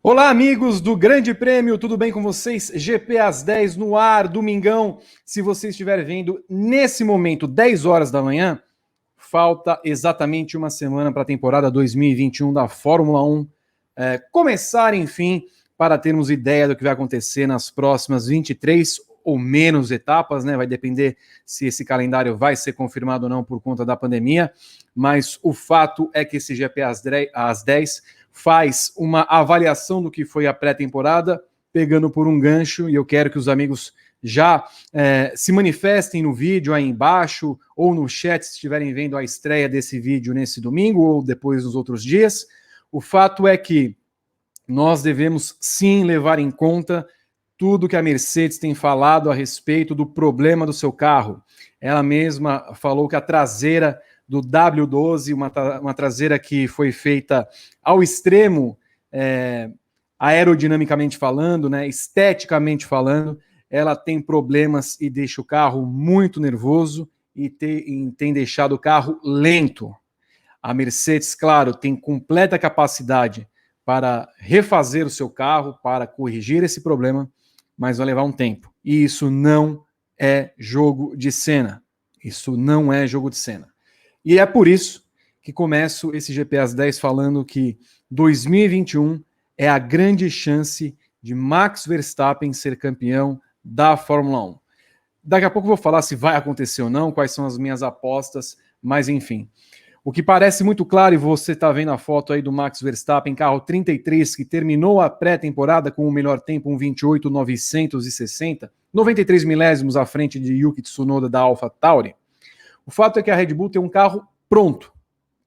Olá, amigos do Grande Prêmio, tudo bem com vocês? GP às 10 no ar, domingão. Se você estiver vendo nesse momento, 10 horas da manhã, falta exatamente uma semana para a temporada 2021 da Fórmula 1 começar, enfim, para termos ideia do que vai acontecer nas próximas 23 ou menos etapas, né? Vai depender se esse calendário vai ser confirmado ou não por conta da pandemia, mas o fato é que esse GP às 10 faz uma avaliação do que foi a pré-temporada, pegando por um gancho, e eu quero que os amigos já se manifestem no vídeo aí embaixo, ou no chat, se estiverem vendo a estreia desse vídeo nesse domingo, ou depois nos outros dias. O fato é que nós devemos sim levar em conta tudo que a Mercedes tem falado a respeito do problema do seu carro. Ela mesma falou que a traseira do W12, uma traseira que foi feita ao extremo, aerodinamicamente falando, né, esteticamente falando, ela tem problemas e deixa o carro muito nervoso e tem deixado o carro lento. A Mercedes, claro, tem completa capacidade para refazer o seu carro, para corrigir esse problema, mas vai levar um tempo. E isso não é jogo de cena. Isso não é jogo de cena. E é por isso que começo esse GP às 10 falando que 2021 é a grande chance de Max Verstappen ser campeão da Fórmula 1. Daqui a pouco eu vou falar se vai acontecer ou não, quais são as minhas apostas, mas enfim. O que parece muito claro, e você está vendo a foto aí do Max Verstappen, carro 33, que terminou a pré-temporada com o melhor tempo, um 28.960, 93 milésimos à frente de Yuki Tsunoda da AlphaTauri. O fato é que a Red Bull tem um carro pronto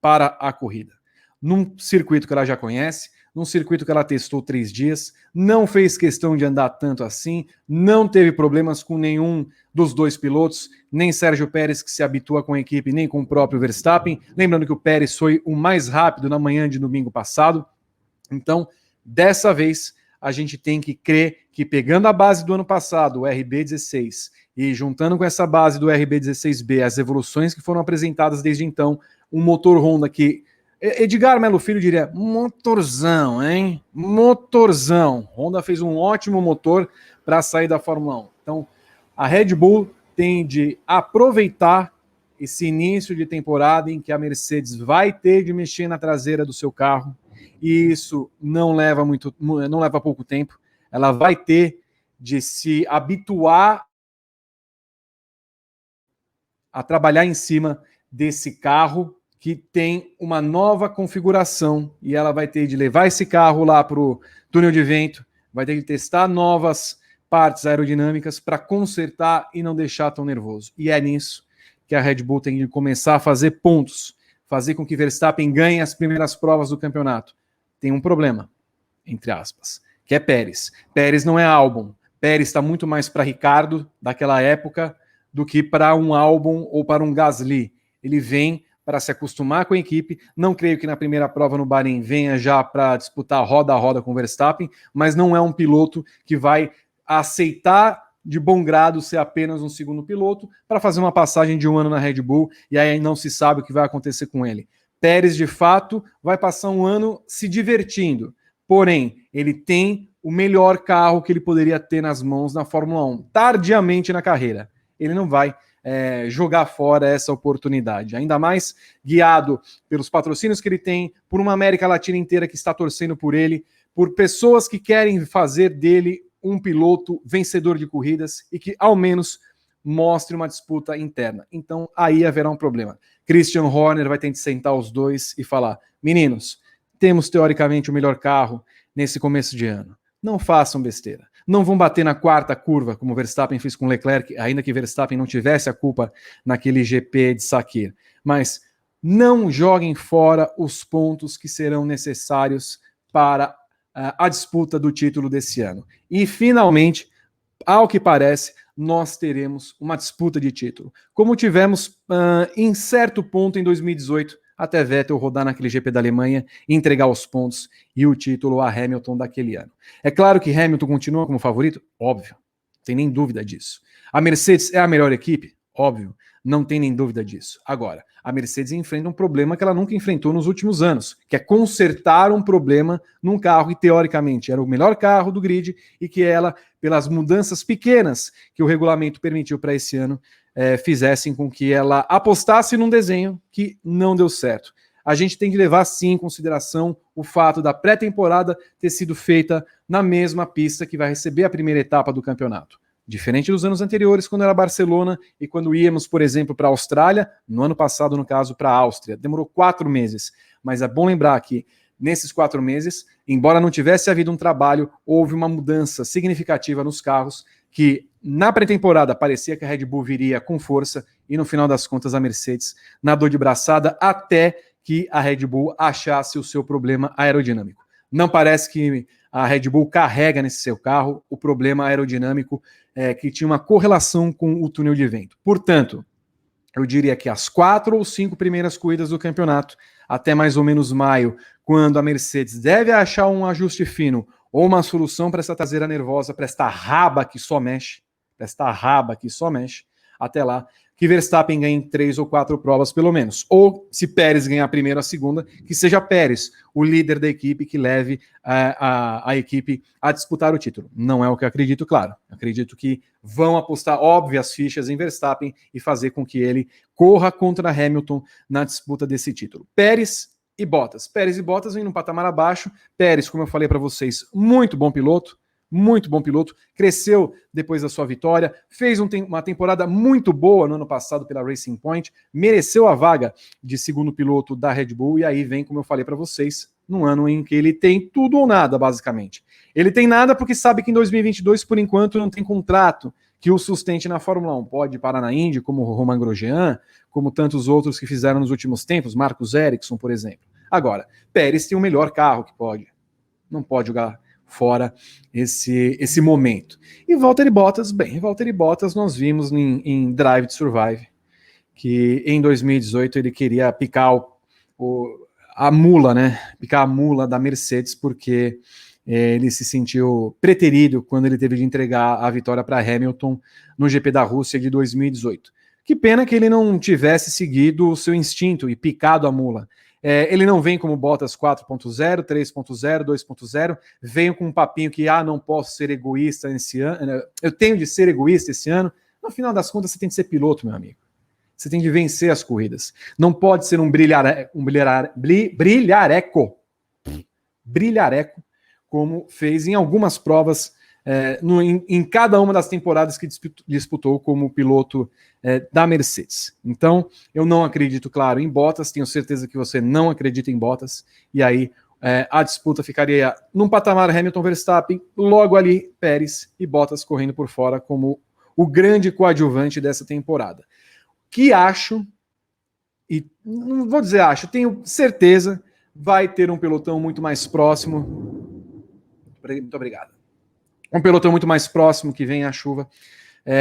para a corrida. Num circuito que ela já conhece, num circuito que ela testou 3 dias, não fez questão de andar tanto assim, não teve problemas com nenhum dos dois pilotos, nem Sérgio Pérez, que se habitua com a equipe, nem com o próprio Verstappen. Lembrando que o Pérez foi o mais rápido na manhã de domingo passado. Então, dessa vez, a gente tem que crer que pegando a base do ano passado, o RB16, e juntando com essa base do RB16B, as evoluções que foram apresentadas desde então, um motor Honda que Edgar Melo Filho diria, motorzão, hein? Motorzão. Honda fez um ótimo motor para sair da Fórmula 1. Então, a Red Bull tem de aproveitar esse início de temporada em que a Mercedes vai ter de mexer na traseira do seu carro, e isso não leva pouco tempo. Ela vai ter de se habituar a trabalhar em cima desse carro que tem uma nova configuração, e ela vai ter de levar esse carro lá para o túnel de vento, vai ter de testar novas partes aerodinâmicas para consertar e não deixar tão nervoso. E é nisso que a Red Bull tem de começar a fazer pontos, fazer com que Verstappen ganhe as primeiras provas do campeonato. Tem um problema, entre aspas, que é Pérez. Pérez não é Albon. Pérez está muito mais para Ricardo, daquela época, do que para um Albon ou para um Gasly. Ele vem para se acostumar com a equipe. Não creio que na primeira prova no Bahrein venha já para disputar roda a roda com o Verstappen, mas não é um piloto que vai aceitar de bom grado ser apenas um segundo piloto para fazer uma passagem de um ano na Red Bull, e aí não se sabe o que vai acontecer com ele. Pérez, de fato, vai passar um ano se divertindo, porém, ele tem o melhor carro que ele poderia ter nas mãos na Fórmula 1, tardiamente na carreira. Ele não vai jogar fora essa oportunidade, ainda mais guiado pelos patrocínios que ele tem, por uma América Latina inteira que está torcendo por ele, por pessoas que querem fazer dele um piloto vencedor de corridas e que ao menos mostre uma disputa interna. Então aí haverá um problema. Christian Horner vai ter que sentar os dois e falar: meninos, temos teoricamente o melhor carro nesse começo de ano. Não façam besteira. Não vão bater na quarta curva, como Verstappen fez com Leclerc, ainda que Verstappen não tivesse a culpa naquele GP de Sakir. Mas não joguem fora os pontos que serão necessários para a disputa do título desse ano. E, finalmente, ao que parece, nós teremos uma disputa de título. Como tivemos em certo ponto em 2018, até Vettel rodar naquele GP da Alemanha, entregar os pontos e o título a Hamilton daquele ano. É claro que Hamilton continua como favorito? Óbvio, não tem nem dúvida disso. A Mercedes é a melhor equipe? óbvio, não tem nem dúvida disso. Agora, a Mercedes enfrenta um problema que ela nunca enfrentou nos últimos anos, que é consertar um problema num carro que, teoricamente, era o melhor carro do grid e que ela, pelas mudanças pequenas que o regulamento permitiu para esse ano, fizessem com que ela apostasse num desenho que não deu certo. A gente tem que levar, sim, em consideração o fato da pré-temporada ter sido feita na mesma pista que vai receber a primeira etapa do campeonato. Diferente dos anos anteriores, quando era Barcelona e quando íamos, por exemplo, para a Austrália, no ano passado, no caso, para a Áustria. Demorou 4 meses, mas é bom lembrar que nesses 4 meses, embora não tivesse havido um trabalho, houve uma mudança significativa nos carros que na pré-temporada parecia que a Red Bull viria com força e no final das contas a Mercedes nadou de braçada até que a Red Bull achasse o seu problema aerodinâmico. Não parece que a Red Bull carrega nesse seu carro o problema aerodinâmico que tinha uma correlação com o túnel de vento. Portanto, eu diria que as 4 ou 5 primeiras corridas do campeonato, até mais ou menos maio, quando a Mercedes deve achar um ajuste fino ou uma solução para essa traseira nervosa, para esta raba que só mexe, até lá, que Verstappen ganhe 3 ou 4 provas pelo menos. Ou, se Pérez ganhar a primeira ou a segunda, que seja Pérez o líder da equipe que leve a equipe a disputar o título. Não é o que eu acredito, claro. Acredito que vão apostar óbvias fichas em Verstappen e fazer com que ele corra contra Hamilton na disputa desse título. Pérez e Bottas. Pérez e Bottas vêm num patamar abaixo. Pérez, como eu falei para vocês, muito bom piloto, cresceu depois da sua vitória, fez uma temporada muito boa no ano passado pela Racing Point, mereceu a vaga de segundo piloto da Red Bull, e aí vem, como eu falei para vocês, num ano em que ele tem tudo ou nada, basicamente. Ele tem nada porque sabe que em 2022, por enquanto, não tem contrato que o sustente na Fórmula 1. Pode parar na Indy, como o Romain Grosjean, como tantos outros que fizeram nos últimos tempos, Marcus Ericsson, por exemplo. Agora, Pérez tem o melhor carro que pode. Não pode jogar fora esse momento. E Valtteri Bottas, nós vimos em Drive to Survive, que em 2018 ele queria picar a mula, né? Picar a mula da Mercedes, porque ele se sentiu preterido quando ele teve de entregar a vitória para Hamilton no GP da Rússia de 2018. Que pena que ele não tivesse seguido o seu instinto e picado a mula. Ele não vem como Bottas 4.0, 3.0, 2.0, vem com um papinho que não posso ser egoísta esse ano, eu tenho de ser egoísta esse ano. No final das contas, você tem de ser piloto, meu amigo. Você tem de vencer as corridas. Não pode ser um brilhareco, como fez em algumas provas em cada uma das temporadas que disputou como piloto da Mercedes. Então, eu não acredito, claro, em Bottas, tenho certeza que você não acredita em Bottas, e aí a disputa ficaria num patamar Hamilton-Verstappen, logo ali Pérez e Bottas correndo por fora como o grande coadjuvante dessa temporada. Que acho, e não vou dizer tenho certeza, vai ter um pelotão muito mais próximo. Muito obrigado. Um pelotão muito mais próximo que vem a chuva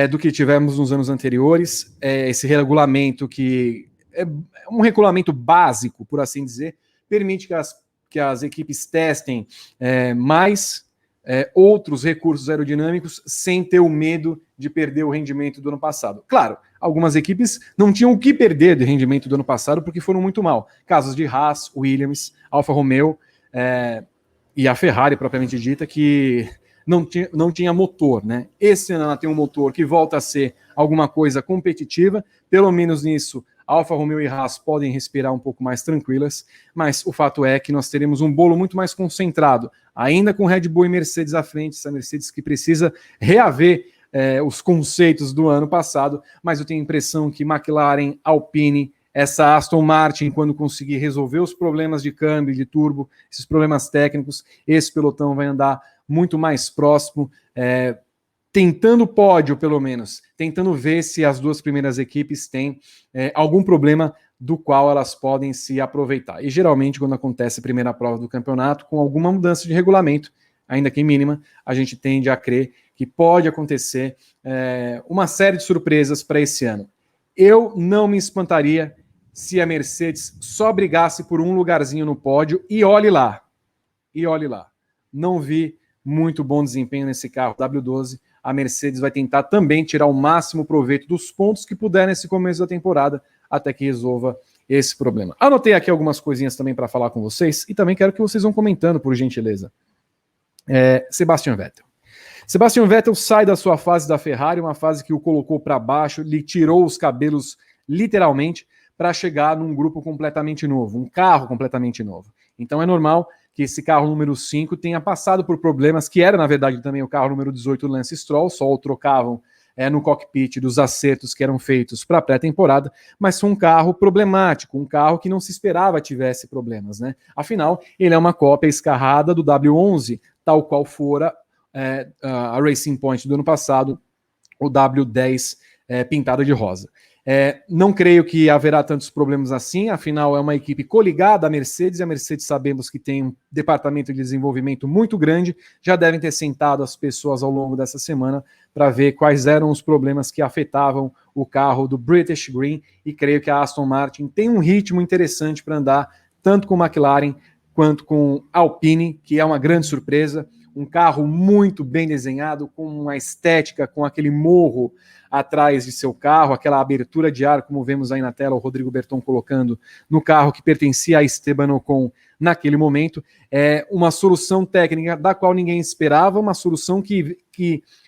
do que tivemos nos anos anteriores. Esse regulamento que é um regulamento básico, por assim dizer, permite que as equipes testem mais outros recursos aerodinâmicos sem ter o medo de perder o rendimento do ano passado. Claro, algumas equipes não tinham o que perder de rendimento do ano passado porque foram muito mal. Casos de Haas, Williams, Alfa Romeo e a Ferrari, propriamente dita, que não tinha motor, né? Esse ano ela tem um motor que volta a ser alguma coisa competitiva, pelo menos nisso Alfa Romeo e Haas podem respirar um pouco mais tranquilas, mas o fato é que nós teremos um bolo muito mais concentrado, ainda com Red Bull e Mercedes à frente, essa Mercedes que precisa reaver os conceitos do ano passado, mas eu tenho a impressão que McLaren, Alpine, essa Aston Martin, quando conseguir resolver os problemas de câmbio, de turbo, esses problemas técnicos, esse pelotão vai andar muito mais próximo, tentando pódio, pelo menos, tentando ver se as duas primeiras equipes têm algum problema do qual elas podem se aproveitar. E geralmente, quando acontece a primeira prova do campeonato, com alguma mudança de regulamento, ainda que mínima, a gente tende a crer que pode acontecer uma série de surpresas para esse ano. Eu não me espantaria se a Mercedes só brigasse por um lugarzinho no pódio, e olhe lá. Não vi muito bom desempenho nesse carro W12, a Mercedes vai tentar também tirar o máximo proveito dos pontos que puder nesse começo da temporada, até que resolva esse problema. Anotei aqui algumas coisinhas também para falar com vocês, e também quero que vocês vão comentando, por gentileza. Sebastian Vettel. Sebastian Vettel sai da sua fase da Ferrari, uma fase que o colocou para baixo, lhe tirou os cabelos literalmente, para chegar num grupo completamente novo, um carro completamente novo. Então é normal que esse carro número 5 tenha passado por problemas, que era na verdade também o carro número 18 do Lance Stroll, só o trocavam no cockpit dos acertos que eram feitos para a pré-temporada, mas foi um carro problemático, um carro que não se esperava tivesse problemas, né? Afinal, ele é uma cópia escarrada do W11, tal qual fora a Racing Point do ano passado, o W10 pintado de rosa. Não creio que haverá tantos problemas assim, afinal é uma equipe coligada à Mercedes, e a Mercedes sabemos que tem um departamento de desenvolvimento muito grande, já devem ter sentado as pessoas ao longo dessa semana para ver quais eram os problemas que afetavam o carro do British Green, e creio que a Aston Martin tem um ritmo interessante para andar, tanto com a McLaren quanto com a Alpine, que é uma grande surpresa, um carro muito bem desenhado, com uma estética, com aquele morro atrás de seu carro, aquela abertura de ar, como vemos aí na tela, o Rodrigo Berton colocando no carro que pertencia a Esteban Ocon naquele momento. É uma solução técnica da qual ninguém esperava, uma solução que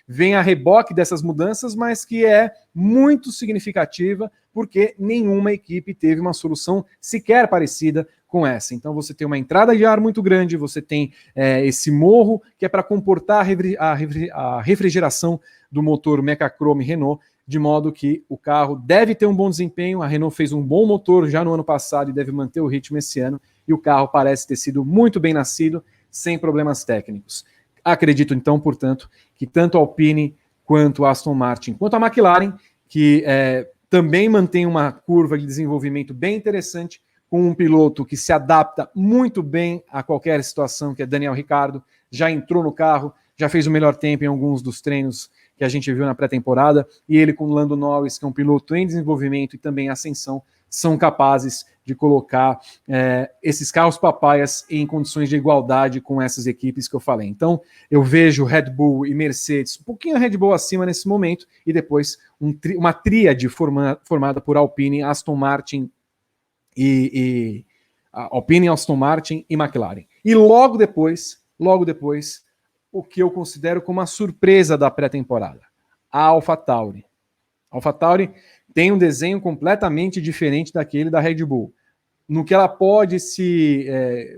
vem a reboque dessas mudanças, mas que é muito significativa, porque nenhuma equipe teve uma solução sequer parecida com essa. Então você tem uma entrada de ar muito grande, você tem esse morro que é para comportar a refrigeração do motor Mecachrome Renault, de modo que o carro deve ter um bom desempenho. A Renault fez um bom motor já no ano passado e deve manter o ritmo esse ano, e o carro parece ter sido muito bem nascido, sem problemas técnicos. Acredito então, portanto, que tanto a Alpine quanto a Aston Martin, quanto a McLaren, que também mantém uma curva de desenvolvimento bem interessante, com um piloto que se adapta muito bem a qualquer situação, que é Daniel Ricciardo, já entrou no carro, já fez o melhor tempo em alguns dos treinos que a gente viu na pré-temporada, e ele com o Lando Norris, que é um piloto em desenvolvimento e também ascensão, são capazes de colocar esses carros papaias em condições de igualdade com essas equipes que eu falei. Então, eu vejo Red Bull e Mercedes um pouquinho Red Bull acima nesse momento, e depois uma tríade formada por Alpine, Aston Martin Alpine, Aston Martin e McLaren. E logo depois, o que eu considero como a surpresa da pré-temporada, a AlphaTauri. A AlphaTauri tem um desenho completamente diferente daquele da Red Bull. No que ela pode se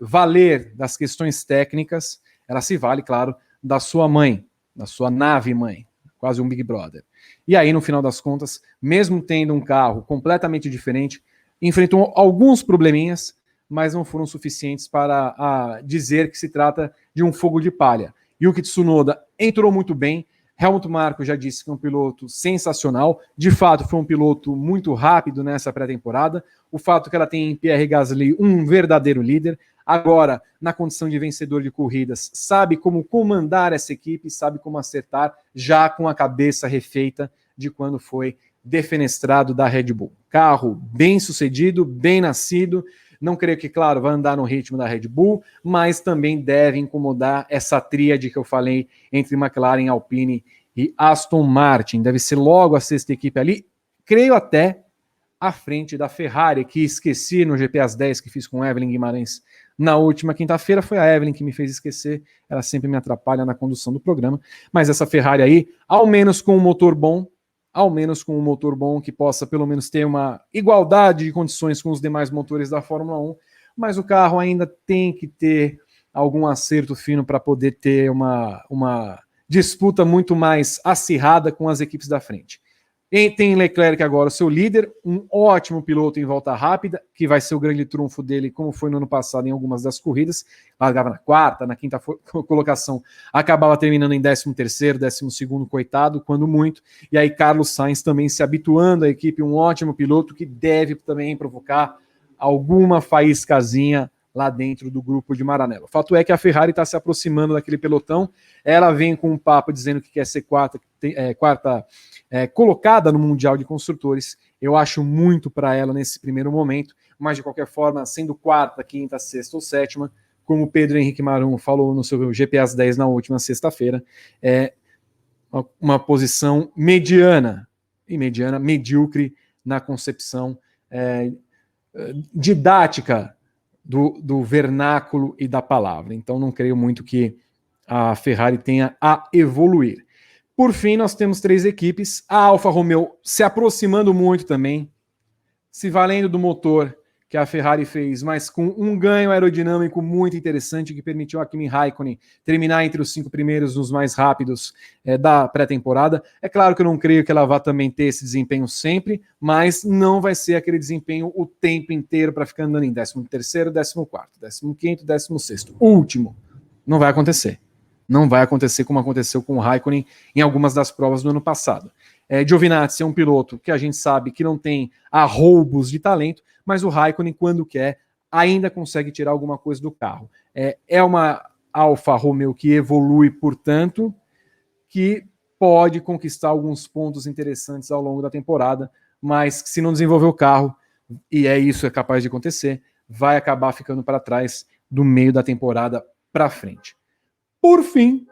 valer das questões técnicas, ela se vale, claro, da sua mãe, da sua nave-mãe, quase um Big Brother. E aí, no final das contas, mesmo tendo um carro completamente diferente, enfrentou alguns probleminhas, mas não foram suficientes para dizer que se trata de um fogo de palha. Yuki Tsunoda entrou muito bem, Helmut Marko já disse que é um piloto sensacional, de fato foi um piloto muito rápido nessa pré-temporada, o fato que ela tem em Pierre Gasly um verdadeiro líder, agora na condição de vencedor de corridas, sabe como comandar essa equipe, sabe como acertar, já com a cabeça refeita de quando foi defenestrado da Red Bull. Carro bem sucedido, bem nascido, não creio que, claro, vai andar no ritmo da Red Bull, mas também deve incomodar essa tríade que eu falei entre McLaren, Alpine e Aston Martin. Deve ser logo a sexta equipe ali, creio até à frente da Ferrari, que esqueci no GP às 10 que fiz com Evelyn Guimarães na última quinta-feira. Foi a Evelyn que me fez esquecer, ela sempre me atrapalha na condução do programa, mas essa Ferrari aí, ao menos com um motor bom, que possa pelo menos ter uma igualdade de condições com os demais motores da Fórmula 1, mas o carro ainda tem que ter algum acerto fino para poder ter uma disputa muito mais acirrada com as equipes da frente. E tem Leclerc agora, o seu líder, um ótimo piloto em volta rápida, que vai ser o grande trunfo dele, como foi no ano passado em algumas das corridas, largava na quarta, na quinta colocação, acabava terminando em 13º, 12º, coitado, quando muito, e aí Carlos Sainz também se habituando à equipe, um ótimo piloto que deve também provocar alguma faíscazinha lá dentro do grupo de Maranello. O fato é que a Ferrari está se aproximando daquele pelotão, ela vem com um papo dizendo que quer ser quarta colocada no Mundial de Construtores. Eu acho muito para ela nesse primeiro momento, mas de qualquer forma, sendo quarta, quinta, sexta ou sétima, como o Pedro Henrique Marum falou no seu GP às 10 na última sexta-feira, uma posição mediana, e mediana, medíocre na concepção didática do vernáculo e da palavra. Então não creio muito que a Ferrari tenha a evoluir. Por fim, nós temos 3 equipes, a Alfa Romeo se aproximando muito também, se valendo do motor que a Ferrari fez, mas com um ganho aerodinâmico muito interessante que permitiu a Kimi Raikkonen terminar entre os 5 primeiros nos mais rápidos da pré-temporada. É claro que eu não creio que ela vá também ter esse desempenho sempre, mas não vai ser aquele desempenho o tempo inteiro para ficar andando em 13º, 14º, 15º, 16º. Último. Não vai acontecer. Não vai acontecer como aconteceu com o Raikkonen em algumas das provas do ano passado. Giovinazzi é um piloto que a gente sabe que não tem arroubos de talento, mas o Raikkonen, quando quer, ainda consegue tirar alguma coisa do carro. É uma Alfa Romeo que evolui, portanto, que pode conquistar alguns pontos interessantes ao longo da temporada, mas se não desenvolver o carro, e isso é capaz de acontecer, vai acabar ficando para trás do meio da temporada para frente. Por fim,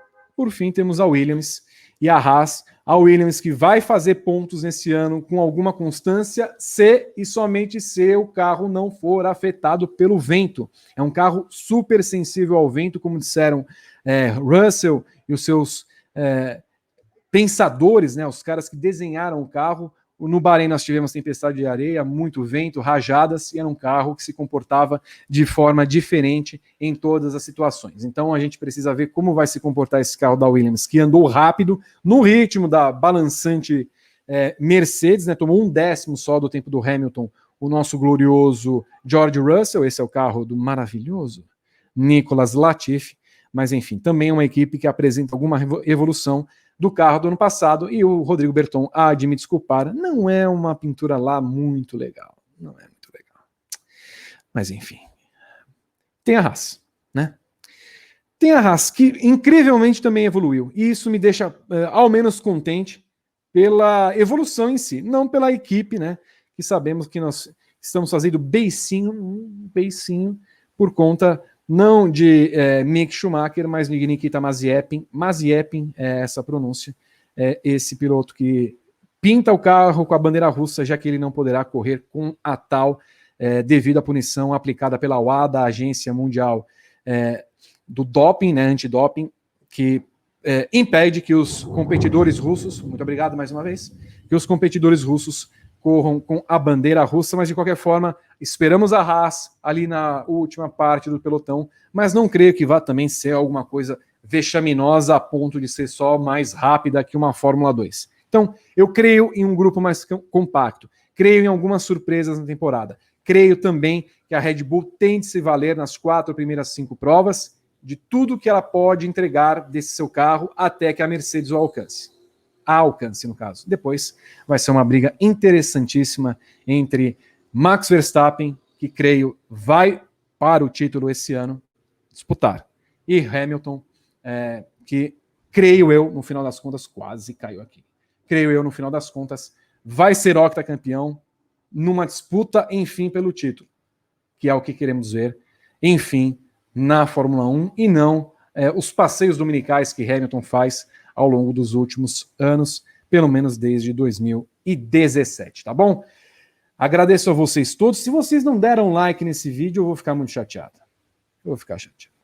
temos a Williams e a Haas. A Williams que vai fazer pontos nesse ano com alguma constância, se e somente se o carro não for afetado pelo vento. É um carro super sensível ao vento, como disseram Russell e os seus pensadores, né, os caras que desenharam o carro. No Bahrein nós tivemos tempestade de areia, muito vento, rajadas, e era um carro que se comportava de forma diferente em todas as situações. Então a gente precisa ver como vai se comportar esse carro da Williams, que andou rápido, no ritmo da balançante Mercedes, né, tomou 1/10 só do tempo do Hamilton, o nosso glorioso George Russell. Esse é o carro do maravilhoso Nicolas Latifi, mas enfim, também é uma equipe que apresenta alguma evolução do carro do ano passado, e o Rodrigo Berton há de me desculpar, não é uma pintura lá muito legal, não é muito legal. Mas enfim, tem a Haas, né? Tem a Haas, que incrivelmente também evoluiu, e isso me deixa ao menos contente pela evolução em si, não pela equipe, né? Que sabemos que nós estamos fazendo beicinho por conta não de Mick Schumacher, mas de Nikita Mazepin. Mazepin é essa pronúncia, esse piloto que pinta o carro com a bandeira russa, já que ele não poderá correr com a tal, devido à punição aplicada pela WADA, a Agência Mundial do Doping, né, antidoping, que impede que os competidores russos, muito obrigado mais uma vez, que os competidores russos corram com a bandeira russa, mas de qualquer forma, esperamos a Haas ali na última parte do pelotão, mas não creio que vá também ser alguma coisa vexaminosa a ponto de ser só mais rápida que uma Fórmula 2. Então, eu creio em um grupo mais compacto, creio em algumas surpresas na temporada, creio também que a Red Bull tem de se valer nas 4 primeiras 5 provas de tudo que ela pode entregar desse seu carro até que a Mercedes o alcance. No caso. Depois vai ser uma briga interessantíssima entre Max Verstappen, que creio vai para o título esse ano disputar, e Hamilton, que creio eu, no final das contas, quase caiu aqui. Creio eu, no final das contas, vai ser octacampeão numa disputa, enfim, pelo título, que é o que queremos ver, enfim, na Fórmula 1, e não os passeios dominicais que Hamilton faz ao longo dos últimos anos, pelo menos desde 2017, tá bom? Agradeço a vocês todos. Se vocês não deram like nesse vídeo, eu vou ficar muito chateado. Eu vou ficar chateado.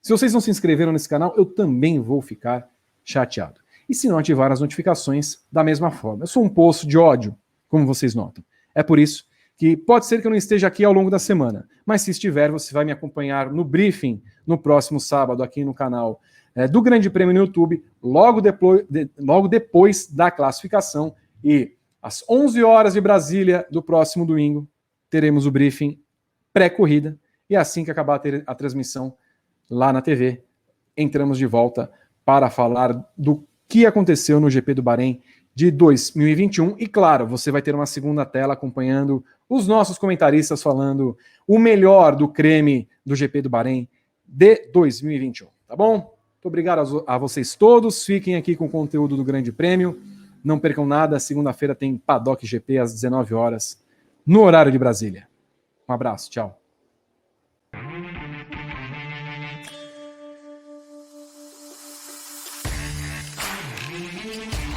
Se vocês não se inscreveram nesse canal, eu também vou ficar chateado. E se não ativar as notificações, da mesma forma. Eu sou um poço de ódio, como vocês notam. É por isso que pode ser que eu não esteja aqui ao longo da semana, mas se estiver, você vai me acompanhar no briefing no próximo sábado aqui no canal do Grande Prêmio no YouTube, logo depois da classificação, e às 11 horas de Brasília do próximo domingo teremos o briefing pré-corrida, e assim que acabar a transmissão lá na TV, entramos de volta para falar do que aconteceu no GP do Bahrein de 2021, e claro, você vai ter uma segunda tela acompanhando os nossos comentaristas falando o melhor do creme do GP do Bahrein de 2021, tá bom? Muito obrigado a vocês todos, fiquem aqui com o conteúdo do Grande Prêmio, não percam nada, segunda-feira tem Paddock GP às 19 horas, no horário de Brasília. Um abraço, tchau. Música